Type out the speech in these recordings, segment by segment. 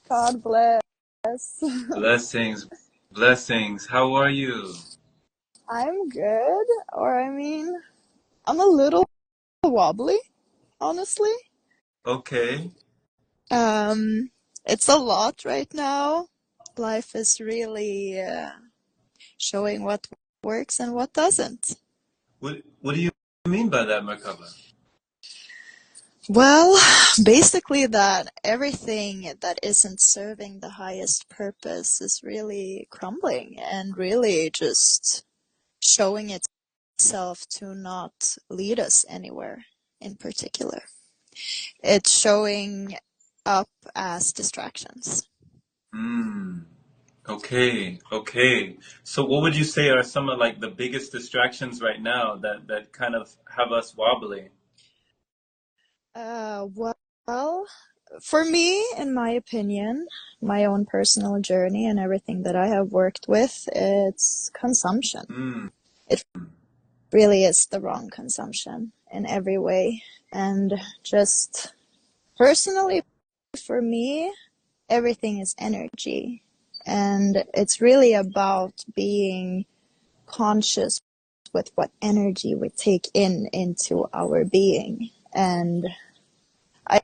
God bless. Blessings, blessings. How are you? I'm good, or I'm a little wobbly, honestly. Okay. It's a lot right now. Life is really showing what works and what doesn't. What do you mean by that, Merkaba? Well, basically that everything that isn't serving the highest purpose is really crumbling and really just showing itself to not lead us anywhere in particular. It's showing up as distractions. Hmm. Okay, okay. So what would you say are some of like the biggest distractions right now that kind of have us wobbly? Well, for me, in my opinion, my own personal journey and everything that I have worked with, it's consumption. Hmm. It really is the wrong consumption in every way. And just personally, for me, everything is energy. And it's really about being conscious with what energy we take into our being. And I,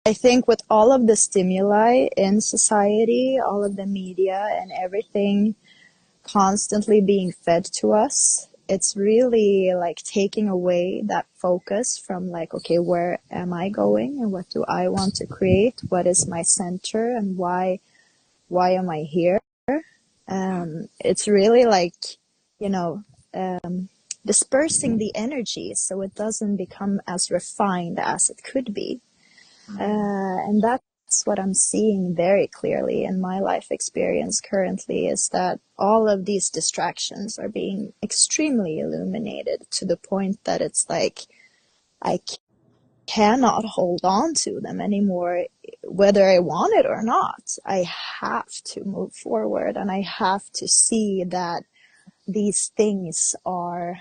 I think with all of the stimuli in society, all of the media and everything constantly being fed to us, it's really like taking away that focus from like, okay, where am I going and what do I want to create? What is my center and why am I here? It's really like, you know, dispersing the energy so it doesn't become as refined as it could be. And that's what I'm seeing very clearly in my life experience currently is that all of these distractions are being extremely illuminated to the point that it's like I cannot hold on to them anymore, whether I want it or not. I have to move forward and I have to see that these things are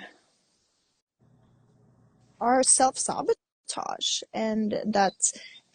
self-sabotage and that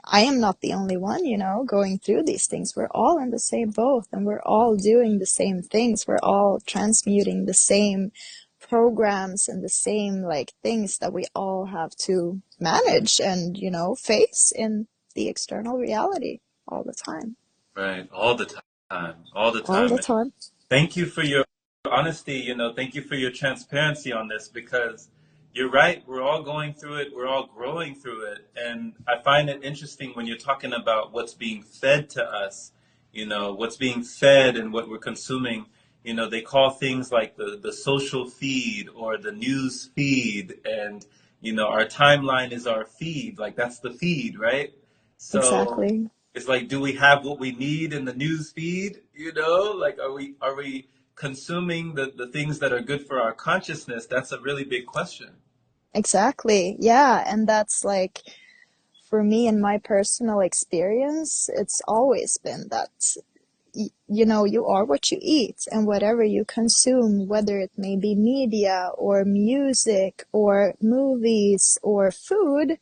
I am not the only one, going through these things. We're all in the same boat and we're all doing the same things. We're all transmuting the same programs and the same like things that we all have to manage and, face in the external reality all the time. Right. All the time. All the All the time. time. Thank you for your honesty, thank you for your transparency on this because you're right. We're all going through it. We're all growing through it. And I find it interesting when you're talking about what's being fed to us, what's being fed and what we're consuming. They call things like the social feed or the news feed. And, our timeline is our feed. Like that's the feed, right? So Exactly. it's like, do we have what we need in the news feed? Like are we consuming the things that are good for our consciousness? That's a really big question. Exactly. Yeah. And that's like, for me in my personal experience, it's always been that you are what you eat and whatever you consume, whether it may be media or music or movies or food,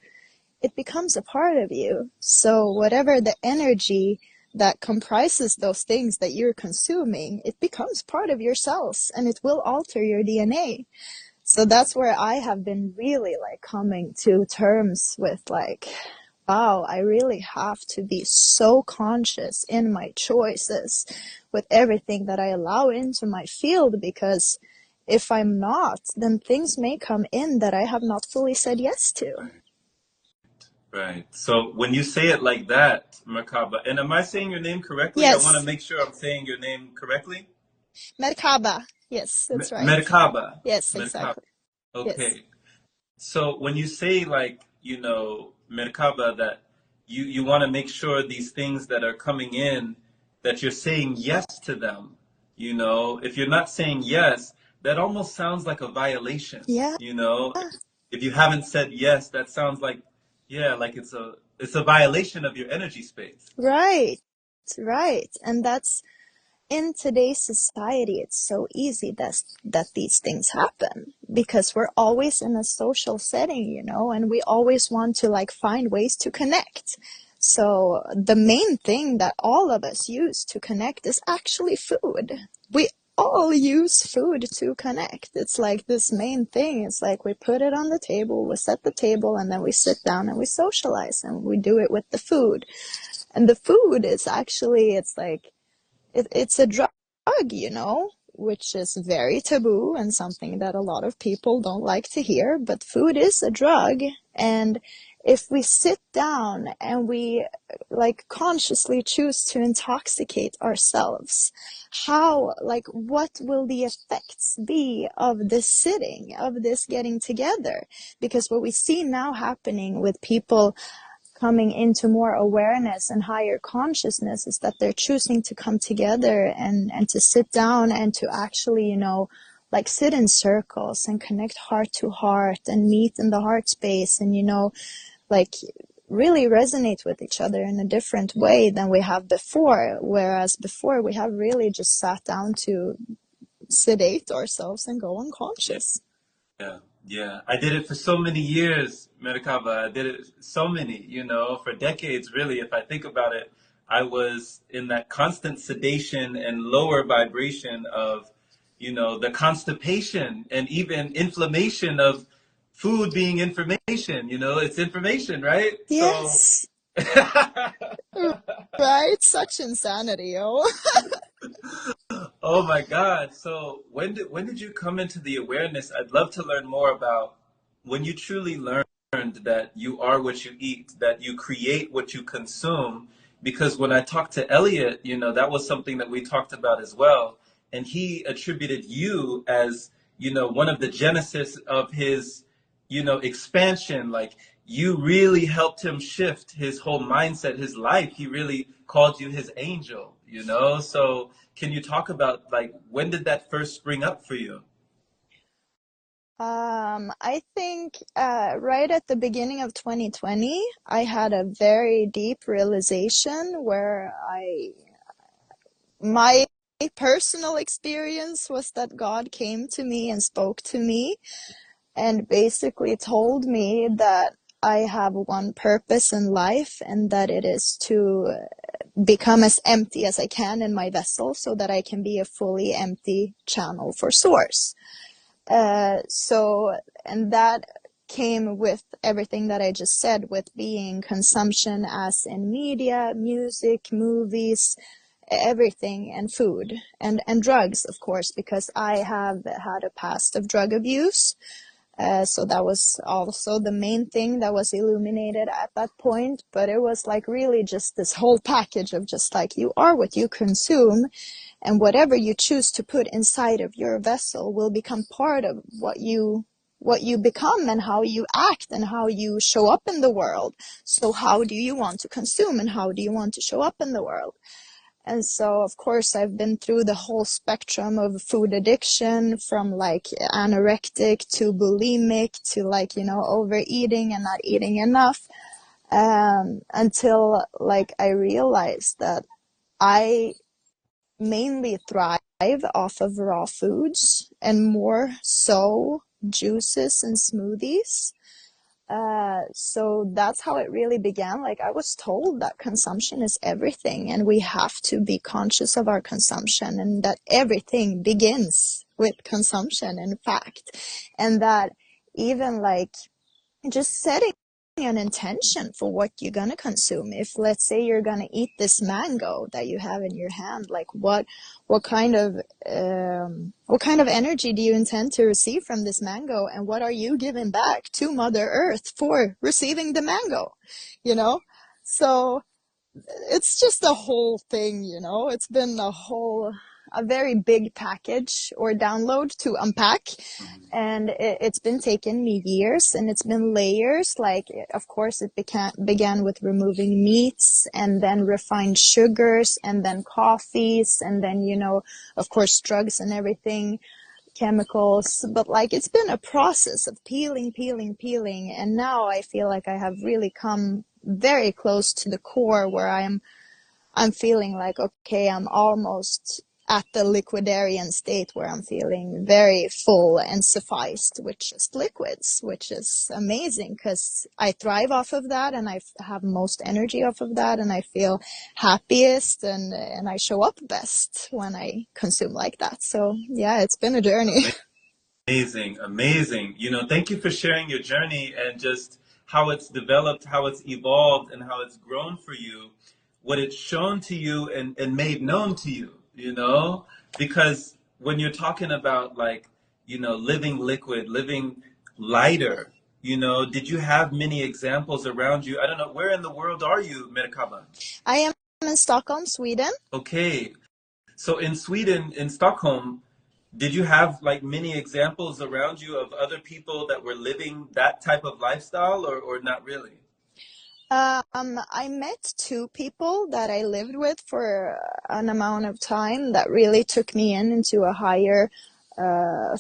it becomes a part of you. So whatever the energy that comprises those things that you're consuming, it becomes part of your cells and it will alter your DNA. So that's where I have been really like coming to terms with like, wow, I really have to be so conscious in my choices with everything that I allow into my field, because if I'm not, then things may come in that I have not fully said yes to. Right. So when you say it like that, Merkaba, and am I saying your name correctly? I want to Yes, make sure I'm saying your name correctly. Merkaba. Yes, that's right. Merkaba. Yes, Merkaba. exactly. Yes. Okay. So when you say like, Merkaba, that you want to make sure these things that are coming in, that you're saying yes to them, if you're not saying yes, that almost sounds like a violation, Yeah. if you haven't said yes, that sounds like, yeah, like it's a violation of your energy space. Right. Right. And that's in today's society, it's so easy that these things happen because we're always in a social setting, and we always want to like find ways to connect. So the main thing that all of us use to connect is actually food. We all use food to connect. It's like this main thing. It's like we put it on the table, we set the table, and then we sit down and we socialize, and we do it with the food. And the food is actually, it's like, it's a drug, which is very taboo and something that a lot of people don't like to hear. But food is a drug. And if we sit down and we like consciously choose to intoxicate ourselves, what will the effects be of this sitting, of this getting together? Because what we see now happening with people coming into more awareness and higher consciousness is that they're choosing to come together and to sit down and to actually, like sit in circles and connect heart to heart and meet in the heart space and, like really resonate with each other in a different way than we have before. Whereas before we have really just sat down to sedate ourselves and go unconscious. Yeah, yeah. I did it for so many years, Merkaba. I did it so many, for decades, really. If I think about it, I was in that constant sedation and lower vibration of, the constipation and even inflammation of food being information. It's information, right? So, Yes, right? Such insanity, oh. oh my God. So when did you come into the awareness? I'd love to learn more about when you truly learned that you are what you eat, that you create what you consume. Because when I talked to Elliot, that was something that we talked about as well. And he attributed you as, one of the genesis of his, expansion. Like you really helped him shift his whole mindset, his life. He really called you his angel. So can you talk about like when did that first spring up for you? I think right at the beginning of 2020, I had a very deep realization where my personal experience was that God came to me and spoke to me and basically told me that I have one purpose in life, and that it is to become as empty as I can in my vessel so that I can be a fully empty channel for source. So, and that came with everything that I just said, with being consumption as in media, music, movies, everything, and food, and drugs, of course, because I have had a past of drug abuse. So that was also the main thing that was illuminated at that point. But it was like really just this whole package of just like, you are what you consume, and whatever you choose to put inside of your vessel will become part of what you become and how you act and how you show up in the world. So how do you want to consume and how do you want to show up in the world? And so, of course, I've been through the whole spectrum of food addiction, from like anorectic to bulimic to like, overeating and not eating enough, until like I realized that I mainly thrive off of raw foods, and more so juices and smoothies. So that's how it really began. Like I was told that consumption is everything and we have to be conscious of our consumption, and that everything begins with consumption, in fact. And that even like just setting an intention for what you're going to consume. If let's say you're going to eat this mango that you have in your hand, like what kind of energy do you intend to receive from this mango, and what are you giving back to Mother Earth for receiving the mango, you know? So it's just a whole thing, it's been a very big package or download to unpack. And it's been taking me years, and it's been layers. Like, of course, it began with removing meats, and then refined sugars, and then coffees, and then, of course, drugs and everything, chemicals. But like, it's been a process of peeling, peeling, peeling. And now I feel like I have really come very close to the core, where I'm feeling like, okay, I'm almost at the liquidarian state where I'm feeling very full and sufficed with just liquids, which is amazing because I thrive off of that and I have most energy off of that and I feel happiest and I show up best when I consume like that. So yeah, it's been a journey. Amazing, amazing. Thank you for sharing your journey and just how it's developed, how it's evolved, and how it's grown for you, what it's shown to you and made known to you. Because when you're talking about like, living liquid, living lighter, did you have many examples around you? I don't know, where in the world are you, Merkaba? I am in Stockholm, Sweden. Okay. So in Sweden, in Stockholm, did you have like many examples around you of other people that were living that type of lifestyle or not really? I met two people that I lived with for an amount of time that really took me into a higher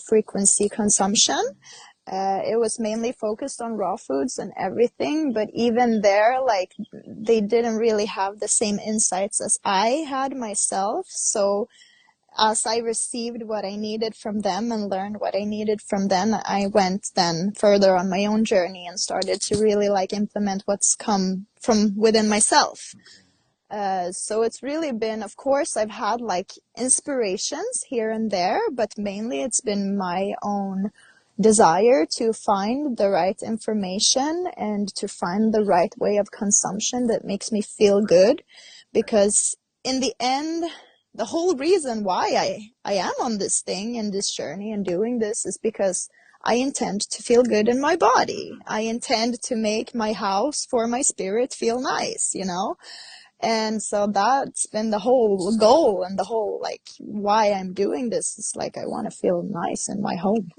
frequency consumption. It was mainly focused on raw foods and everything, but even there, like, they didn't really have the same insights as I had myself. So as I received what I needed from them and learned what I needed from them, I went then further on my own journey and started to really like implement what's come from within myself. So it's really been, of course, I've had like inspirations here and there, but mainly it's been my own desire to find the right information and to find the right way of consumption that makes me feel good. Because in the end, the whole reason why I am on this thing and this journey and doing this is because I intend to feel good in my body. I intend to make my house for my spirit feel nice. And so that's been the whole goal and the whole like why I'm doing this is like I want to feel nice in my home.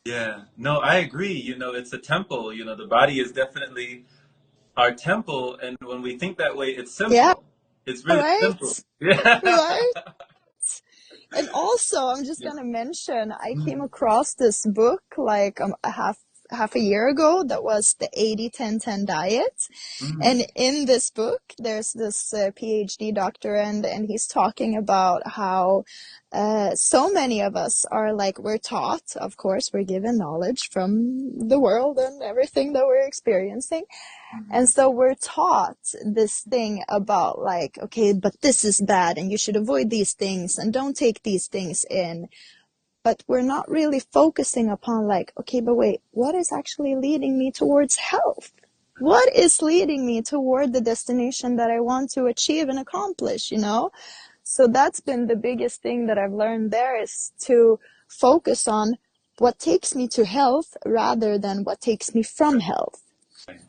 Yeah, no, I agree. It's a temple. The body is definitely our temple. And when we think that way, it's Yeah, simple. It's really simple. right? Yeah. Right? And also, I'm just Yeah. gonna mention, I came Mm, across this book like a half a year ago that was the 80-10-10 diet. mm, And in this book, there's this PhD doctor, and he's talking about how so many of us are like, we're taught, of course, we're given knowledge from the world and everything that we're experiencing. And so we're taught this thing about like, okay, but this is bad and you should avoid these things and don't take these things in. But we're not really focusing upon like, okay, but wait, what is actually leading me towards health? What is leading me toward the destination that I want to achieve and accomplish? So that's been the biggest thing that I've learned there is to focus on what takes me to health rather than what takes me from health. right,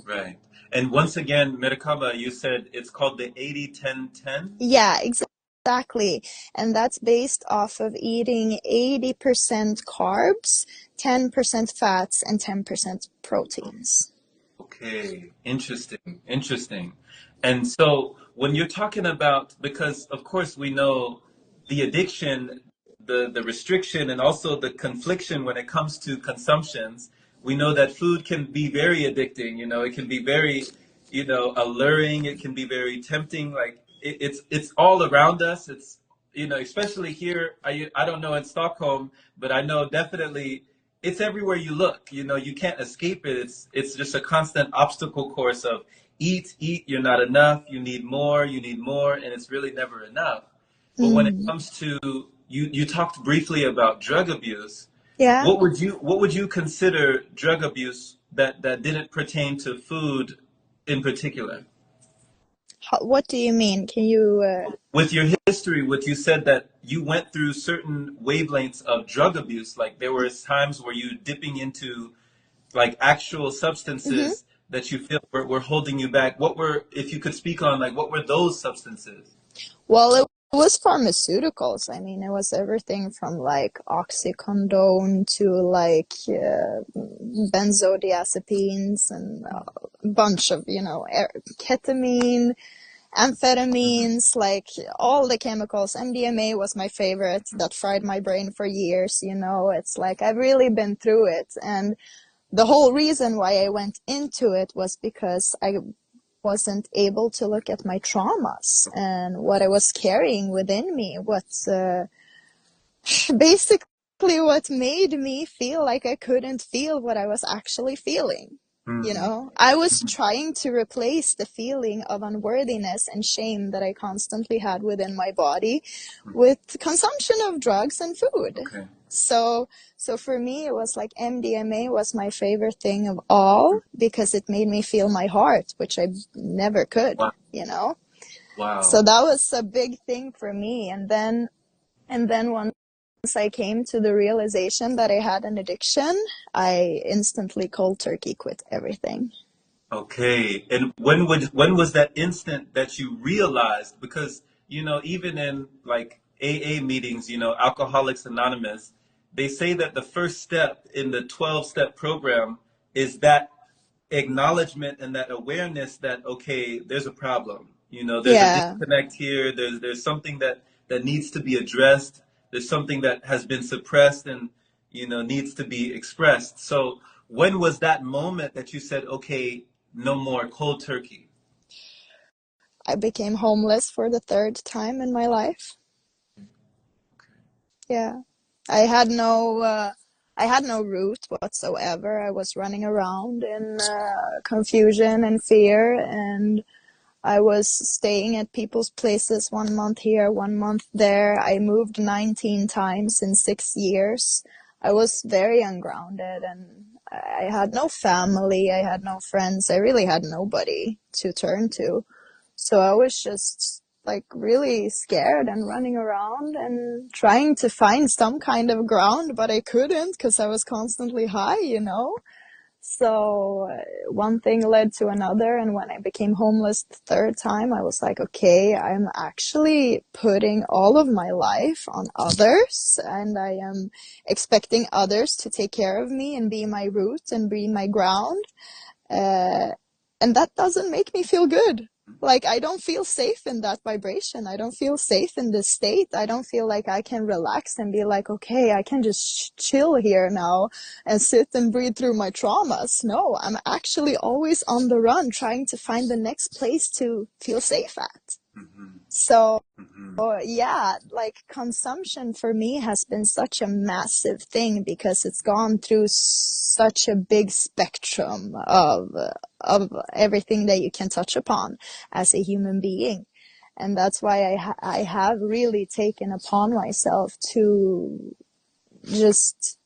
right. And once again, Merkaba, you said it's called the 80-10-10. Yeah, exactly. And that's based off of eating 80% carbs, 10% fats, and 10% proteins. Okay, interesting, interesting. And so when you're talking about, because of course we know the addiction, the restriction, and also the confliction when it comes to consumptions, we know that food can be very addicting. It can be very, alluring. It can be very tempting. Like it's all around us. It's especially here. I don't know in Stockholm, but I know definitely it's everywhere you look. You can't escape it. It's just a constant obstacle course of eat, eat. You're not enough. You need more, and it's really never enough. But when it Mm. comes to you talked briefly about drug abuse. Yeah. What would you consider drug abuse that didn't pertain to food in particular? What do you mean? Can you? With your history, what you said that you went through certain wavelengths of drug abuse, like there were times where you dipping into like actual Mhm. substances that you feel were holding you back. What were, if you could speak on, like, what were those substances? Well, it was pharmaceuticals. I mean, it was everything from like oxycodone to like benzodiazepines and a bunch of, ketamine, Mhm. amphetamines, like all the chemicals. MDMA was my favorite. That fried my brain for years. It's like I've really been through it. And the whole reason why I went into it was because I wasn't able to look at my traumas and what I was carrying within me, basically what made me feel like I couldn't feel what I was actually feeling. You Mm-hmm. know, I was trying to replace the feeling of unworthiness and shame that I constantly had within my body with consumption of drugs and food. Okay. So for me, it was like MDMA was my favorite thing of all because it made me feel my heart, which I never could, Wow. you know? So Wow. that was a big thing for me. And then once I came to the realization that I had an addiction, I instantly cold turkey quit everything. Okay. And when was that instant that you realized? Because, even in like AA meetings, Alcoholics Anonymous, they say that the first step in the 12-step program is that acknowledgement and that awareness that, okay, there's a problem. There's a Yeah, disconnect here. There's something that needs to be addressed. There's something that has been suppressed and needs to be expressed. So when was that moment that you said, okay, no more cold turkey? I became homeless for the third time in my life. Yeah. I had no route whatsoever. I was running around in confusion and fear, and I was staying at people's places 1 month here, 1 month there. I moved 19 times in 6 years. I was very ungrounded, and I had no family. I had no friends. I really had nobody to turn to. So I was just like really scared and running around and trying to find some kind of ground, but I couldn't because I was constantly high, you know? So one thing led to another, and when I became homeless the third time, I was like, okay, I'm actually putting all of my life on others, and I am expecting others to take care of me and be my root and be my ground. Uh, and that doesn't make me feel good. Like, I don't feel safe in that vibration. I don't feel safe in this state. I don't feel like I can relax and be like, okay, I can just chill here now and sit and breathe through my traumas. No, I'm actually always on the run trying to find the next place to feel safe at. Mm-hmm. So Mm-hmm. yeah, like consumption for me has been such a massive thing because it's gone through such a big spectrum of everything that you can touch upon as a human being. And that's why I have really taken upon myself to just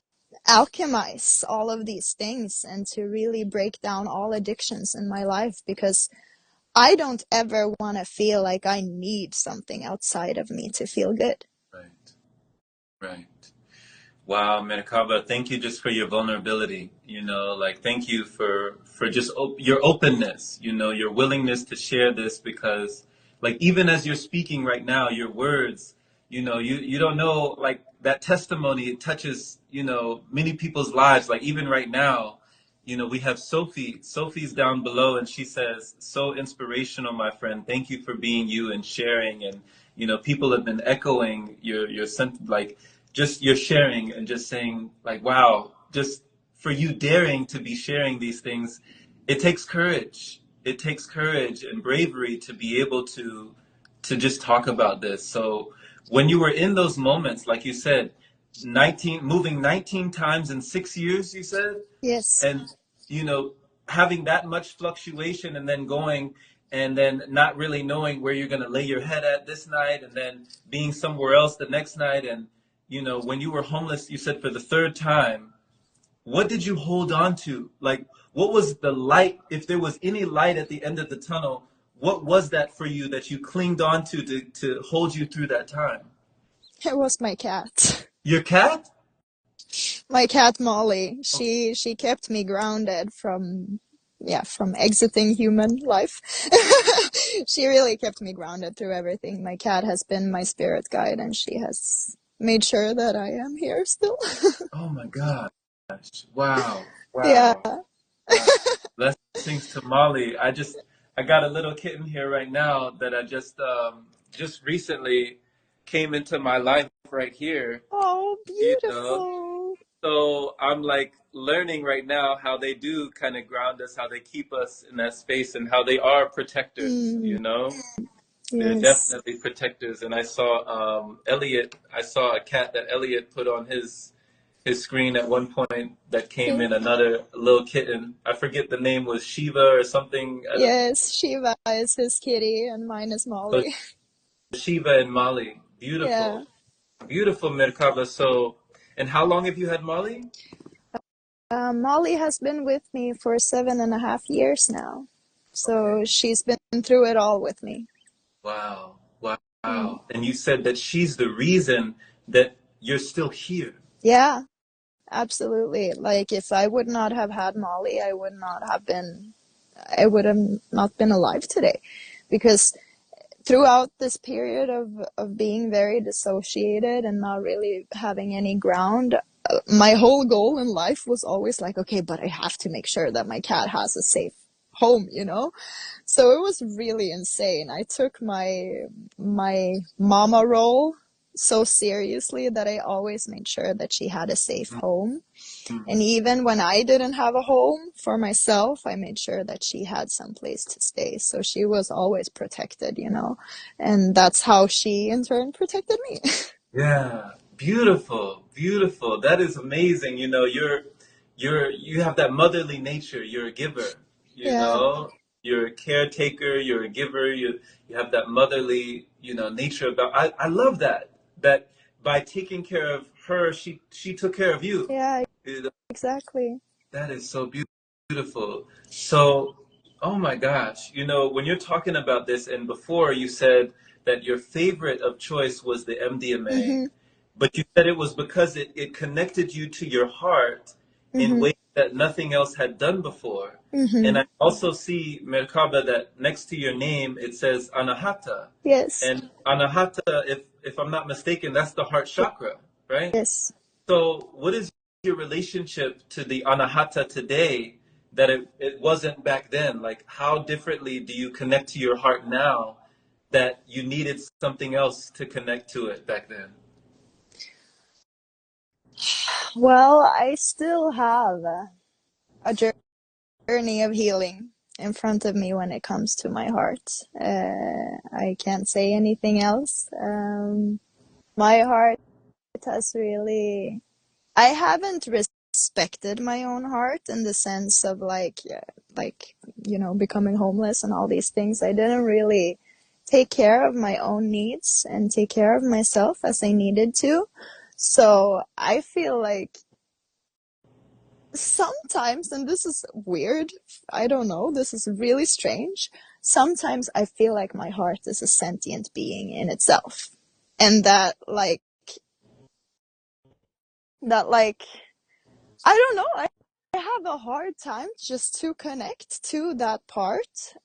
alchemize all of these things and to really break down all addictions in my life, because I don't ever want to feel like I need something outside of me to feel good. Right. Right. Wow, Menikaba, thank you just for your vulnerability. Like thank you for just your openness. Your willingness to share this, because, like, even as you're speaking right now, your words, you don't know, like that testimony, it touches many people's lives. Like even right now, we have Sophie. Sophie's down below, and she says, "So inspirational, my friend. Thank you for being you and sharing." And people have been echoing your like just your sharing and just saying like, wow, just for you daring to be sharing these things, it takes courage. It takes courage and bravery to be able to just talk about this. So when you were in those moments, like you said, moving 19 times in 6 years, you said, Yes. and you know having that much fluctuation and then going and then not really knowing where you're going to lay your head at this night and then being somewhere else the next night. And when you were homeless, you said, for the third time, what did you hold on to? Like, what was the light, if there was any light at the end of the tunnel? What was that for you that you clinged on to hold you through that time? It was my cat. Your cat? My cat Molly. Oh, She kept me grounded from, yeah, from exiting human life. She really kept me grounded through everything. My cat has been my spirit guide, and she has made sure that I am here still. oh my gosh. Wow. Yeah. Wow. Wow. Blessings to Molly. I got a little kitten here right now that I just recently came into my life right here. Oh, You know, beautiful. So I'm like learning right now how they do kind of ground us, how they keep us in that space, and how they are protectors, Mm, you know? They're yes. definitely protectors. And I saw Elliot, I saw a cat that Elliot put on his screen at one point that came in, another little kitten. I forget the name, was Shiva or something. I don't Yes, Shiva is his kitty and mine is know. Molly. Shiva and Molly. Yeah. Beautiful. Beautiful, Merkaba. So, and how long have you had Molly? Molly has been with me for 7.5 years now. Okay. So she's been through it all with me. Wow. Wow. Mm. Wow. And you said that she's the reason that you're still here. Yeah, absolutely. Like if I would not have had Molly, I would have not been alive today. Because throughout this period of being very dissociated and not really having any ground, my whole goal in life was always like, okay, but I have to make sure that my cat has a safe home, you know? So it was really insane. I took my mama role so seriously that I always made sure that she had a safe home. And even when I didn't have a home for myself, I made sure that she had some place to stay. So she was always protected, you know, and that's how she in turn protected me. Yeah, beautiful, beautiful. That is amazing. You know, you have that motherly nature. You're a giver, you Yeah, know. You're a caretaker, you're a giver, you have that motherly, nature about I love that. That by taking care of her, she took care of you. yeah, You know, exactly. that is so beautiful. So, oh my gosh, when you're talking about this, and before you said that your favorite of choice was the MDMA, Mm-hmm, but you said it was because it connected you to your heart in mm-hmm, ways that nothing else had done before. And mm-hmm. I also see, Merkaba, that next to your name it says Anahata. Yes, And Anahata, if I'm not mistaken, that's the heart chakra, right? yes. So, what is your relationship to the anahata today that it wasn't back then? Like, how differently do you connect to your heart now that you needed something else to connect to it back then? Well, I still have a journey of healing in front of me when it comes to my heart. I can't say anything else. My heart has really, I haven't respected my own heart in the sense of like, yeah, like, you know, becoming homeless and all these things. I didn't really take care of my own needs and take care of myself as I needed to. So I feel like sometimes, and this is weird, I don't know, this is really strange. Sometimes I feel like my heart is a sentient being in itself. And that, I don't know, I have a hard time just to connect to that part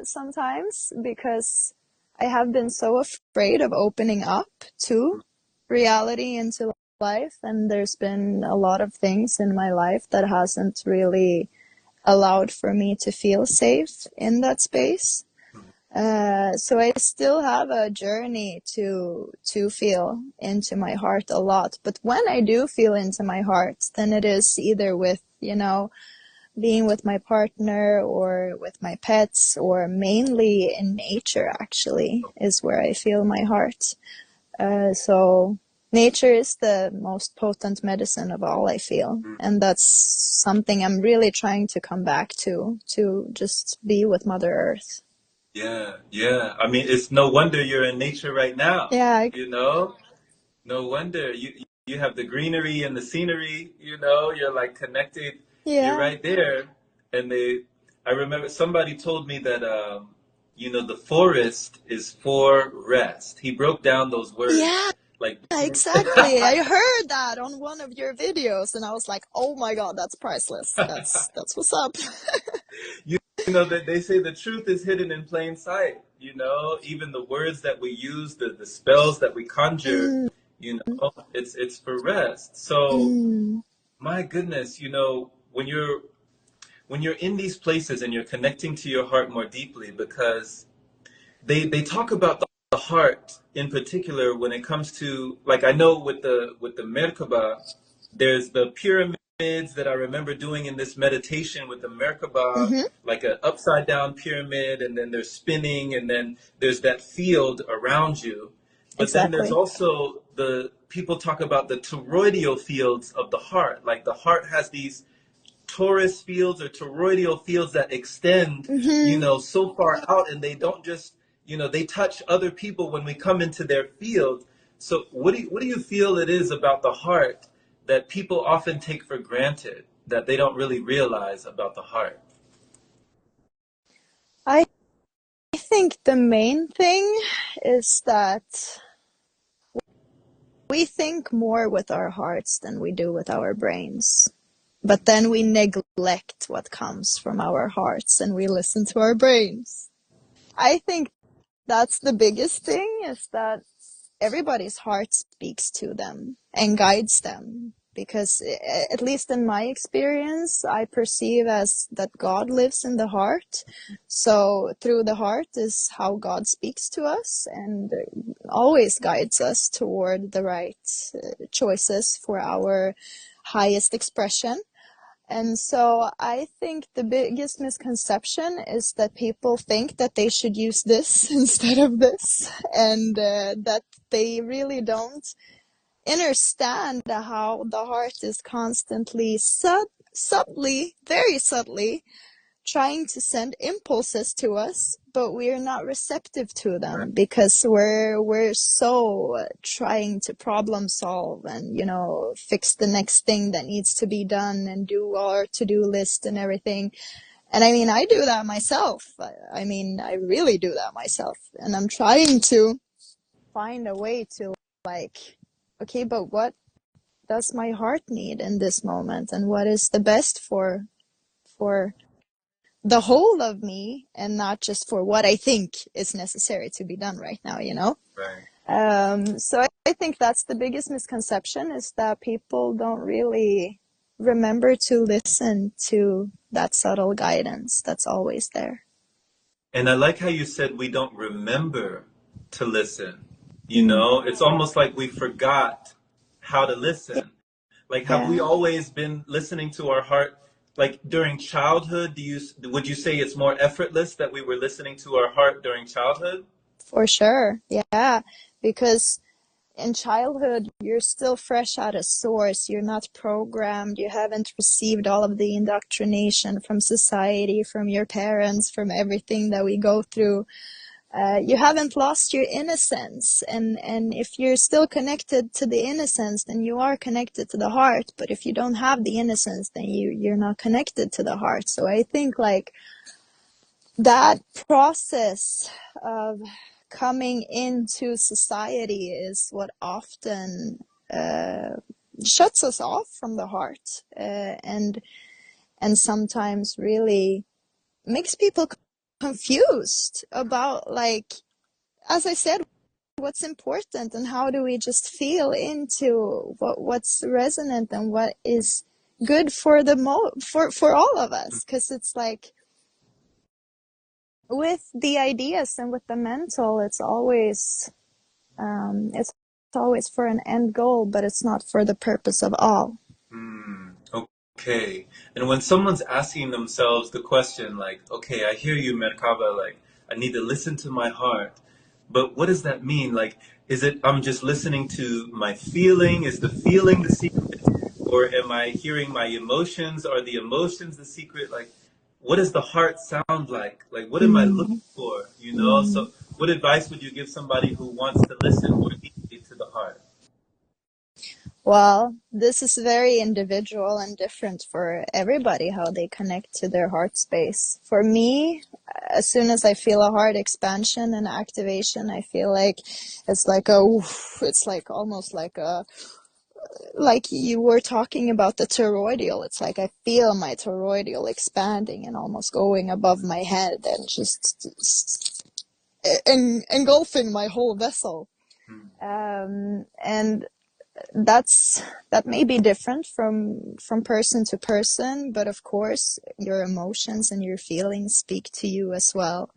sometimes because I have been so afraid of opening up to reality into life, and there's been a lot of things in my life that hasn't really allowed for me to feel safe in that space. So I still have a journey to feel into my heart a lot. But when I do feel into my heart, then it is either with, you know, being with my partner or with my pets, or mainly in nature actually is where I feel my heart. So nature is the most potent medicine of all, I feel. And that's something I'm really trying to come back to just be with Mother Earth. Yeah, yeah. I mean, it's no wonder you're in nature right now, Yeah, you know? No wonder you have the greenery and the scenery, you're like connected, you're yeah, right there. And I remember somebody told me that, the forest is for rest. He broke down those words. yeah, Like, exactly. I heard that on one of your videos and I was like, oh my God, that's priceless. That's what's up. you that they say the truth is hidden in plain sight. Even the words that we use, the spells that we conjure, Mm, it's for rest. So, mm, my goodness, when you're in these places and you're connecting to your heart more deeply, because they talk about the heart in particular when it comes to, like, I know with the Merkaba, There's the pyramids that I remember doing in this meditation with the Merkaba, Mm-hmm. like an upside down pyramid, and then there's spinning, and then there's that field around you. But then there's Exactly. also the people talk about the toroidal fields of the heart. Like the heart has these torus fields or toroidal fields that extend, Mm-hmm. so far out, and they don't just, they touch other people when we come into their field. So what do you feel it is about the heart that people often take for granted that they don't really realize about the heart? I think the main thing is that we think more with our hearts than we do with our brains. But then we neglect what comes from our hearts and we listen to our brains. I think that's the biggest thing, is that everybody's heart speaks to them and guides them. Because at least in my experience, I perceive as that God lives in the heart. So through the heart is how God speaks to us and always guides us toward the right choices for our highest expression. And so I think the biggest misconception is that people think that they should use this instead of this, and that they really don't understand how the heart is constantly subtly, very subtly, trying to send impulses to us, but we're not receptive to Right. them because we're so trying to problem solve and fix the next thing that needs to be done and do our to-do list and everything. And I mean, I do that myself. I mean, I really do that myself, and I'm trying to find a way to, like, okay, but what does my heart need in this moment, and what is the best for the whole of me, and not just for what I think is necessary to be done right now. Right. So I think that's the biggest misconception, is that people don't really remember to listen to that subtle guidance that's always there. And I like how you said we don't remember to listen. Mm, It's almost like we forgot how to listen. Like, have we yeah, always been listening to our heart? Like during childhood, would you say it's more effortless that we were listening to our heart during childhood? for sure. Yeah, because in childhood, you're still fresh out of source. You're not programmed. You haven't received all of the indoctrination from society, from your parents, from everything that we go through. You haven't lost your innocence. And if you're still connected to the innocence, then you are connected to the heart. But if you don't have the innocence, then you're not connected to the heart. So I think, like, that process of coming into society is what often uh, shuts us off from the heart, and sometimes really makes people confused about, like, as I said, what's important, and how do we just feel into what's resonant and what is good for for all of us. Because it's like, with the ideas and with the mental, it's always for an end goal, but it's not for the purpose of all. Hmm. Okay. And when someone's asking themselves the question, like, okay, I hear you, Merkaba, like, I need to listen to my heart. But what does that mean? Like, is it I'm just listening to my feeling? Is the feeling the secret? Or am I hearing my emotions? Are the emotions the secret? Like, what does the heart sound like? Like, what am I looking Mm, for? mm. So, what advice would you give somebody who wants to listen more deeply to the heart? Well, this is very individual and different for everybody, how they connect to their heart space. For me, as soon as I feel a heart expansion and activation, I feel like it's like it's like almost like you were talking about the toroidal. It's like I feel my toroidal expanding and almost going above my head and just engulfing my whole vessel. Hmm. And that may be different from person to person, but of course your emotions and your feelings speak to you as well.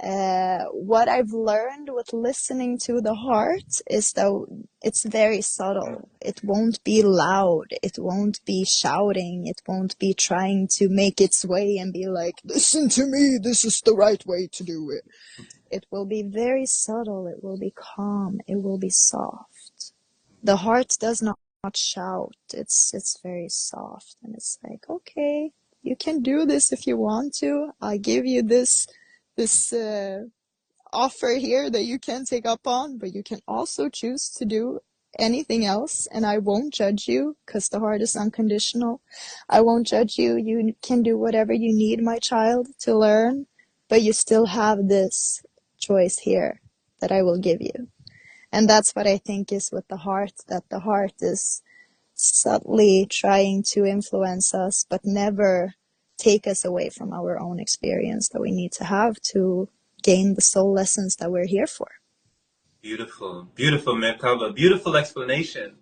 What I've learned with listening to the heart is that it's very subtle. It won't be loud. It won't be shouting. It won't be trying to make its way and be like, listen to me, this is the right way to do it. It will be very subtle. It will be calm. It will be soft. The heart does not shout. It's very soft, and it's like, okay, you can do this if you want to. I give you this offer here that you can take up on, but you can also choose to do anything else, and I won't judge you because the heart is unconditional. I won't judge you. You can do whatever you need, my child, to learn, but you still have this choice here that I will give you. And that's what I think is with the heart, that the heart is subtly trying to influence us, but never take us away from our own experience that we need to have to gain the soul lessons that we're here for. Beautiful, beautiful, Merkaba. Beautiful explanation.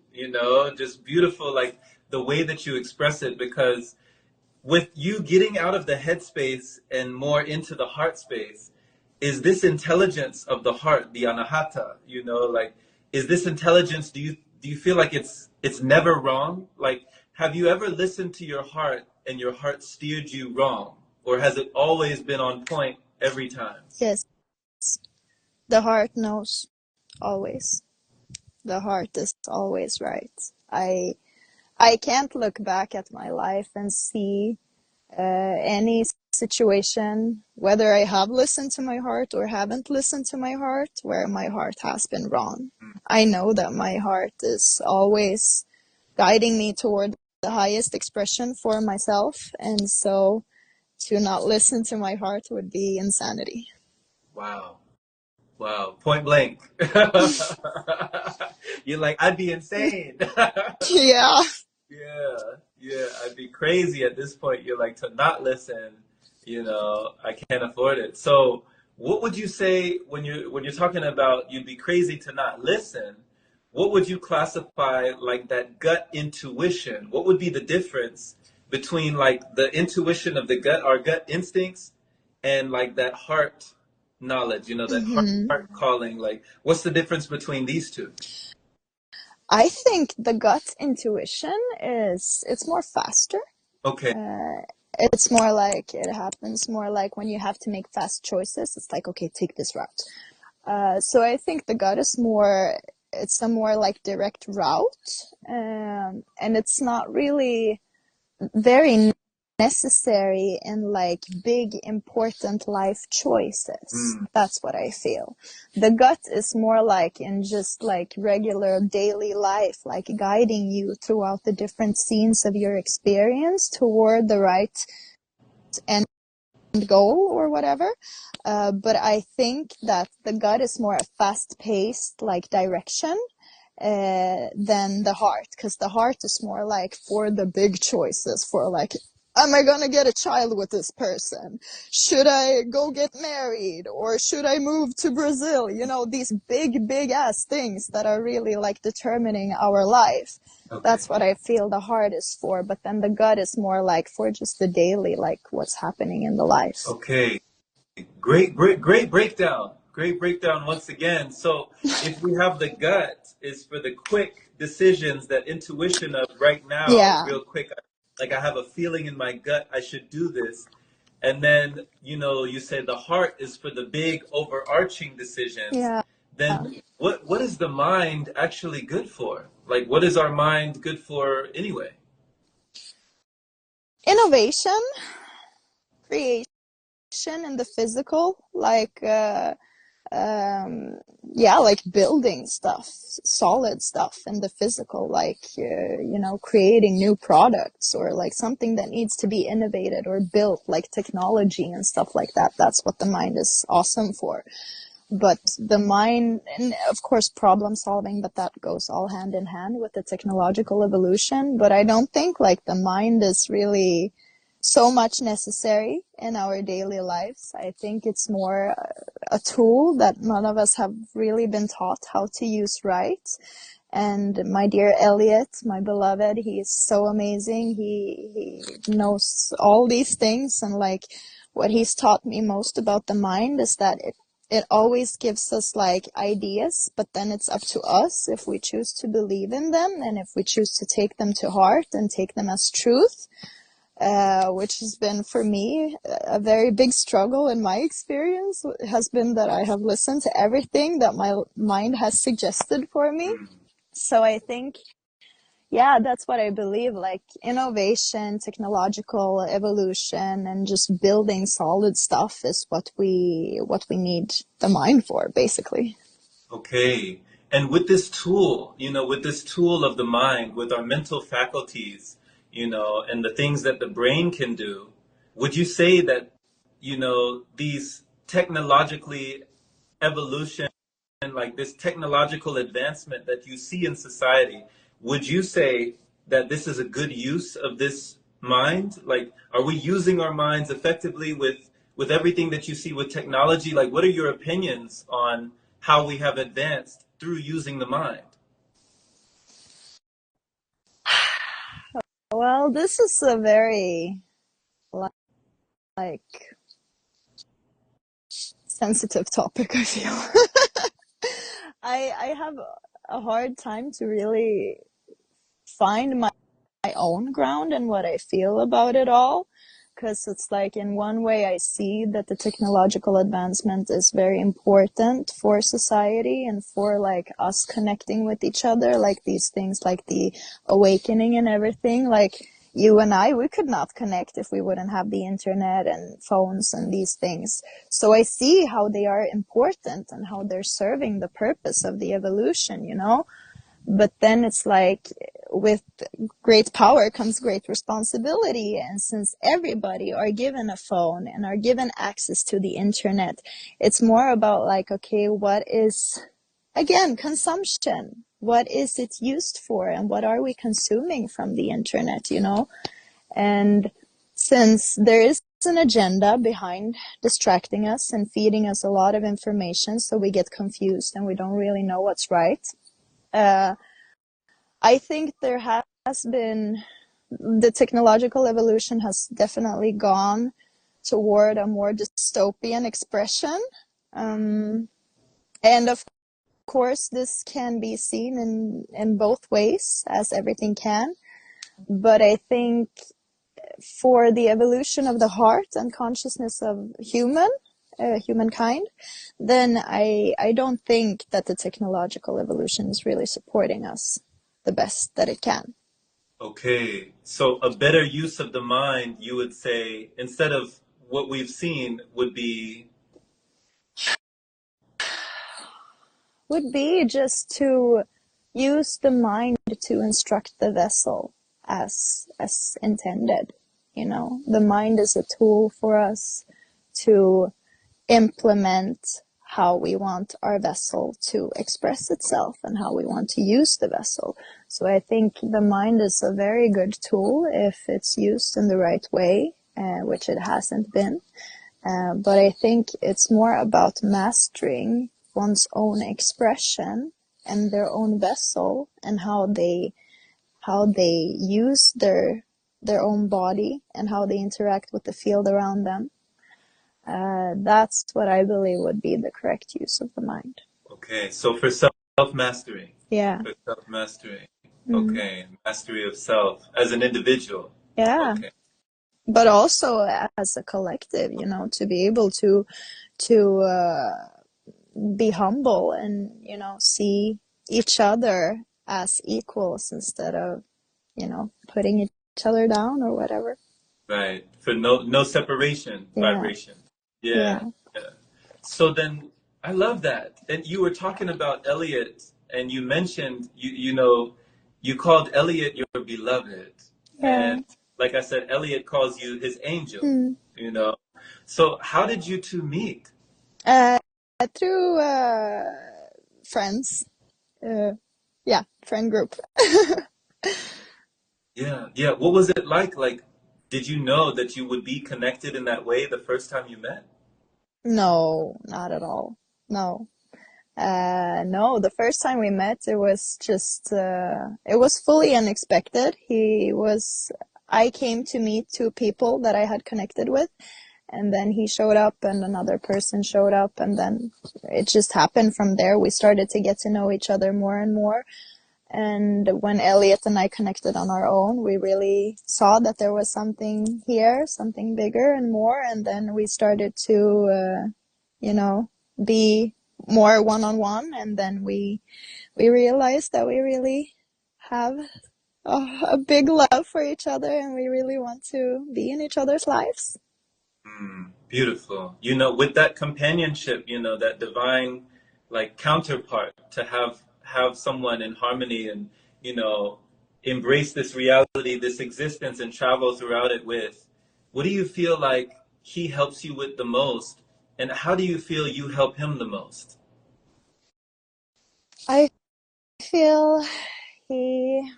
Just beautiful, like the way that you express it, because with you getting out of the head space and more into the heart space, is this intelligence of the heart, the anahata, like, is this intelligence, do you feel like it's never wrong? Like, have you ever listened to your heart and your heart steered you wrong? Or has it always been on point every time? Yes, the heart knows always. The heart is always right. I can't look back at my life and see any situation, whether I have listened to my heart or haven't listened to my heart, where my heart has been wrong. I know that my heart is always guiding me toward the highest expression for myself, and so to not listen to my heart would be insanity. Wow. Wow. Point blank. You're like, I'd be insane. Yeah. Yeah, yeah, I'd be crazy at this point. You're like, to not listen, I can't afford it. So, what would you say when you're talking about you'd be crazy to not listen? What would you classify like that gut intuition? What would be the difference between like the intuition of the gut, our gut instincts, and like that heart knowledge, that heart calling? Like, what's the difference between these two? I think the gut intuition it's more faster. Okay. It's more like it happens more like when you have to make fast choices. It's like, okay, take this route. So I think the gut is it's a more like direct route, and it's not really very necessary in like big important life choices. That's what I feel. The gut is more like in just like regular daily life, like guiding you throughout the different scenes of your experience toward the right end goal or whatever. But I think that the gut is more a fast-paced like direction than the heart, because the heart is more like for the big choices, for like, am I gonna get a child with this person? Should I go get married? Or should I move to Brazil? These big ass things that are really like determining our life. Okay. That's what I feel the heart is for, but then the gut is more like for just the daily, like what's happening in the life. Okay. Great breakdown. Great breakdown once again. So if we have the gut is for the quick decisions, that intuition of right now, Yeah. real quick, like I have a feeling in my gut, I should do this. And then, you say the heart is for the big overarching decisions. Yeah. Then what is the mind actually good for? Like, what is our mind good for anyway? Innovation, creation in the physical, like like building stuff, solid stuff in the physical, like creating new products, or like something that needs to be innovated or built, like technology and stuff like that. That's what the mind is awesome for. But the mind, and of course problem solving, but that goes all hand in hand with the technological evolution. But I don't think like the mind is really so much necessary in our daily lives. I think it's more a tool that none of us have really been taught how to use right. And my dear Elliot, my beloved, he is so amazing. He knows all these things, and like what he's taught me most about the mind is that it always gives us like ideas, but then it's up to us if we choose to believe in them and if we choose to take them to heart and take them as truth, which has been for me a very big struggle in my experience, has been that I have listened to everything that my mind has suggested for me. So I think, yeah, that's what I believe, like innovation, technological evolution, and just building solid stuff is what we need the mind for, basically. Okay. And with this tool, with this tool of the mind, with our mental faculties, and the things that the brain can do, would you say that, these technologically evolution and like this technological advancement that you see in society, would you say that this is a good use of this mind? Like, are we using our minds effectively with everything that you see with technology? Like, what are your opinions on how we have advanced through using the mind? Well, this is a very like sensitive topic, I feel. I have a hard time to really find my own ground and what I feel about it all. Because it's like, in one way, I see that the technological advancement is very important for society and for like us connecting with each other, like these things like the awakening and everything. Like you and I, we could not connect if we wouldn't have the internet and phones and these things. So I see how they are important and how they're serving the purpose of the evolution, you know? But then it's like, with great power comes great responsibility. And since everybody are given a phone and are given access to the internet, it's more about like, okay, what is, again, consumption? What is it used for? And what are we consuming from the internet, you know? And since there is an agenda behind distracting us and feeding us a lot of information, so we get confused and we don't really know what's right. I think there has been, the technological evolution has definitely gone toward a more dystopian expression. And of course, this can be seen in both ways, as everything can. But I think for the evolution of the heart and consciousness of humankind, then I don't think that the technological evolution is really supporting us the best that it can. Okay, so a better use of the mind, you would say, instead of what we've seen, Would be just to use the mind to instruct the vessel as intended. You know, the mind is a tool for us to implement how we want our vessel to express itself and how we want to use the vessel. So I think the mind is a very good tool if it's used in the right way, which it hasn't been. But I think it's more about mastering one's own expression and their own vessel and how they use their own body and how they interact with the field around them. That's what I believe would be the correct use of the mind. okay, so for self-mastery. Yeah. For self-mastery. Mm. Okay, mastery of self as an individual. Yeah. Okay. But also as a collective, you know, to be able to be humble and, you know, see each other as equals instead of, you know, putting each other down or whatever. Right. For no separation Yeah. vibration. Yeah. Yeah. Yeah. So then I love that. And you were talking about Elliot and you mentioned you called Elliot your beloved. Yeah. And like I said, Elliot calls you his angel, Mm. you know. So how did you two meet? Uh, through friends. Yeah, friend group. Yeah. Yeah. What was it like? Like, did you know that you would be connected in that way the first time you met? No, not at all. No. No, the first time we met, it was just, it was fully unexpected. I came to meet two people that I had connected with, and then he showed up and another person showed up, and then it just happened from there. We started to get to know each other more and more. And when Elliot and I connected on our own, we really saw that there was something here, something bigger and more. And then we started to, be more one-on-one. And then we realized that we really have a big love for each other, and we really want to be in each other's lives. Beautiful. With that companionship, that divine like counterpart to have someone in harmony and, you know, embrace this reality, this existence and travel throughout it with. What do you feel like he helps you with the most? And how do you feel you help him the most? I feel he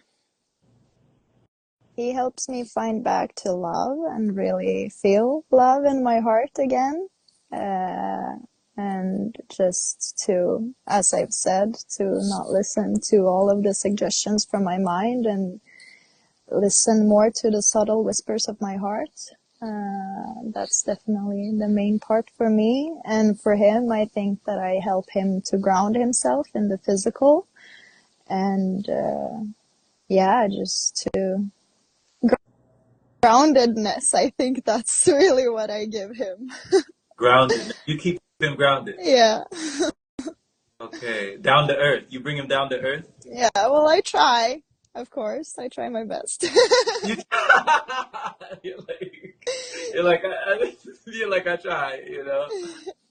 he helps me find back to love and really feel love in my heart again. Uh, and just to, as I've said, to not listen to all of the suggestions from my mind and listen more to the subtle whispers of my heart. That's definitely the main part for me. And for him, I think that I help him to ground himself in the physical. And just to groundedness. I think that's really what I give him. Grounded. You keep him grounded. Yeah. Okay. Down to earth. You bring him down to earth? Yeah, well, I try. Of course, I try my best. You you're you're like I try,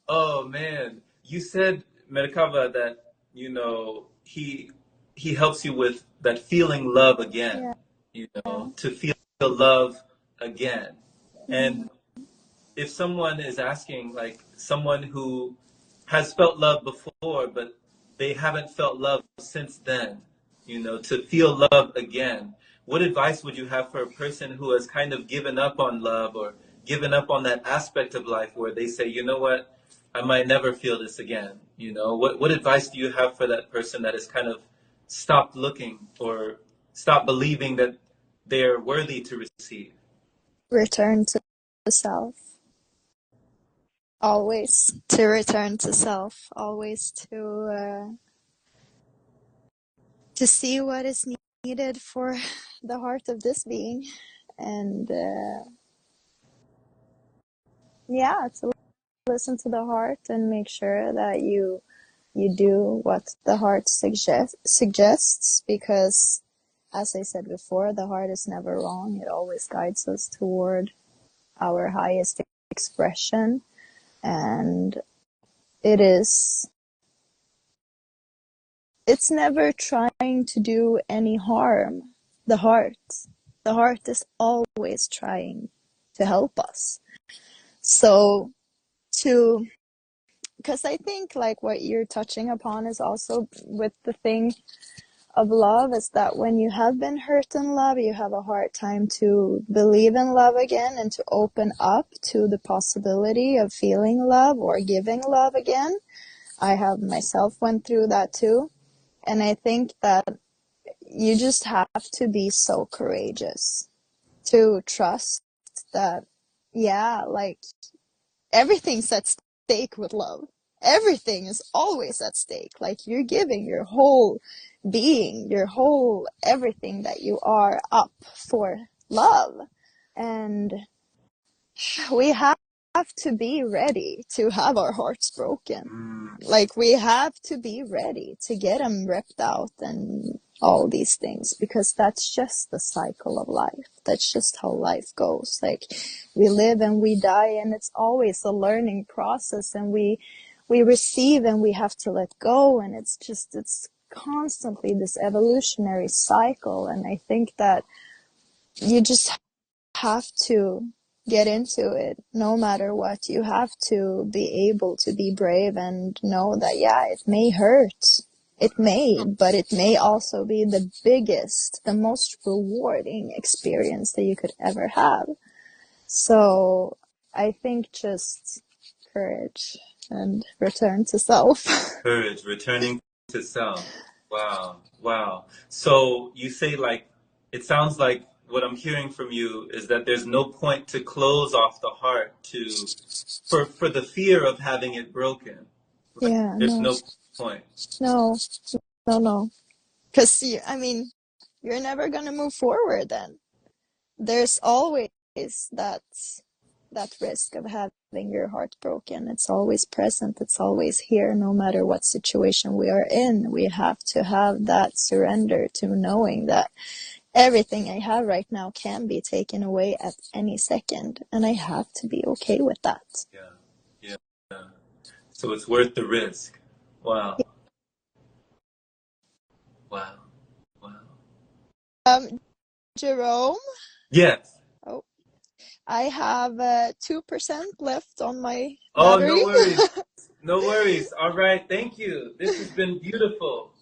Oh man, you said Merkava that he helps you with that feeling love again, Yeah. to feel love again. Mm-hmm. And if someone is asking, like someone who has felt love before, but they haven't felt love since then, to feel love again, what advice would you have for a person who has kind of given up on love or given up on that aspect of life where they say, you know what, I might never feel this again? What advice do you have for that person that has kind of stopped looking or stopped believing that they're worthy to receive? Return to self. Always to return to self. Always to see what is needed for the heart of this being. And to listen to the heart and make sure that you do what the heart suggests, because as I said before, the heart is never wrong. It always guides us toward our highest expression, and it's never trying to do any harm. The heart is always trying to help us. So to because I think like what you're touching upon is also with the thing of love, is that when you have been hurt in love, you have a hard time to believe in love again and to open up to the possibility of feeling love or giving love again. I have myself went through that too. And I think that you just have to be so courageous to trust that, like everything's at stake with love. Everything is always at stake. Like you're giving your whole being, your whole everything that you are up for love. And we have to be ready to have our hearts broken. Like we have to be ready to get them ripped out and all these things, because that's just the cycle of life. That's just how life goes. Like we live and we die, and it's always a learning process, and we receive and we have to let go, and it's constantly this evolutionary cycle. And I think that you just have to get into it no matter what. You have to be able to be brave and know that, it may hurt. It may, but it may also be the biggest, the most rewarding experience that you could ever have. So I think just courage and return to self. Courage, returning to self. Wow, wow. So you say like, it sounds like what I'm hearing from you is that there's no point to close off the heart to for the fear of having it broken. Right? Yeah, There's no, no point. no, no. Because, I mean, you're never going to move forward then. There's always that that risk of having your heart broken. It's always present. It's always here, no matter what situation we are in. We have to have that surrender to knowing that everything I have right now can be taken away at any second, and I have to be okay with that. Yeah, yeah. Yeah. So it's worth the risk. Wow, wow, wow. Jerome, Yes. oh, I have 2% left on my Oh, battery. no worries. No worries. All right. Thank you. This has been beautiful.